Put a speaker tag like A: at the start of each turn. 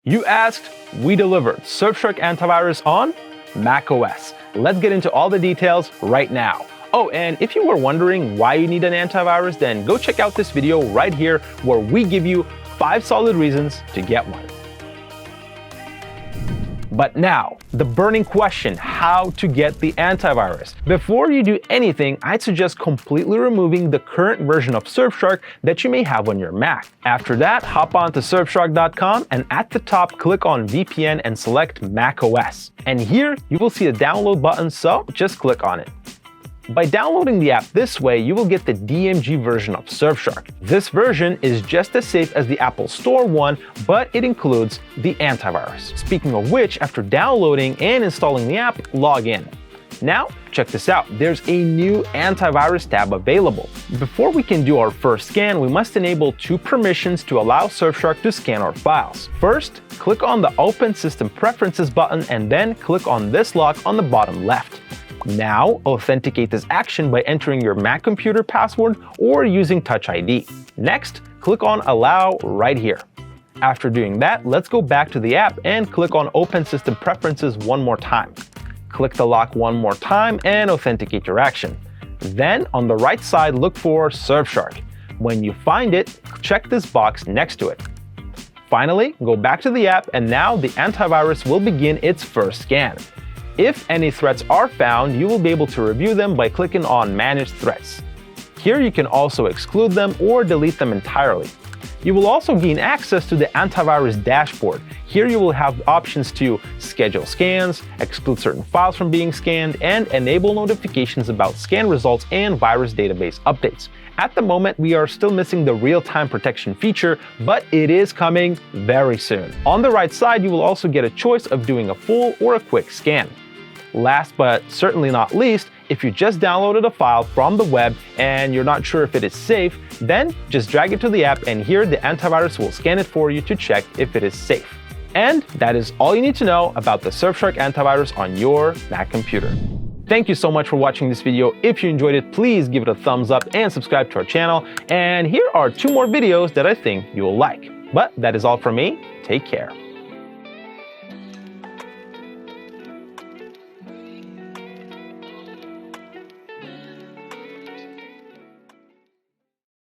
A: You asked, we delivered Surfshark Antivirus on macOS. Let's get into all the details right now. Oh, and if you were wondering why you need an antivirus, then go check out this video right here where we give you 5 solid reasons to get one. But now, the burning question, how to get the antivirus. Before you do anything, I'd suggest completely removing the current version of Surfshark that you may have on your Mac. After that, hop on to surfshark.com and at the top, click on VPN and select macOS. And here, you will see a download button, so just click on it. By downloading the app this way, you will get the DMG version of Surfshark. This version is just as safe as the Apple Store one, but it includes the antivirus. Speaking of which, after downloading and installing the app, log in. Now, check this out. There's a new antivirus tab available. Before we can do our first scan, we must enable 2 permissions to allow Surfshark to scan our files. First, click on the Open System Preferences button and then click on this lock on the bottom left. Now, authenticate this action by entering your Mac computer password or using Touch ID. Next, click on Allow right here. After doing that, let's go back to the app and click on Open System Preferences one more time. Click the lock one more time and authenticate your action. Then, on the right side, look for Surfshark. When you find it, check this box next to it. Finally, go back to the app and now the antivirus will begin its first scan. If any threats are found, you will be able to review them by clicking on Manage Threats. Here you can also exclude them or delete them entirely. You will also gain access to the antivirus dashboard. Here you will have options to schedule scans, exclude certain files from being scanned, and enable notifications about scan results and virus database updates. At the moment, we are still missing the real-time protection feature, but it is coming very soon. On the right side, you will also get a choice of doing a full or a quick scan. Last but certainly not least, if you just downloaded a file from the web and you're not sure if it is safe, then just drag it to the app and here the antivirus will scan it for you to check if it is safe. And that is all you need to know about the Surfshark Antivirus on your Mac computer. Thank you so much for watching this video. If you enjoyed it, please give it a thumbs up and subscribe to our channel. And here are 2 more videos that I think you will like. But that is all from me. Take care.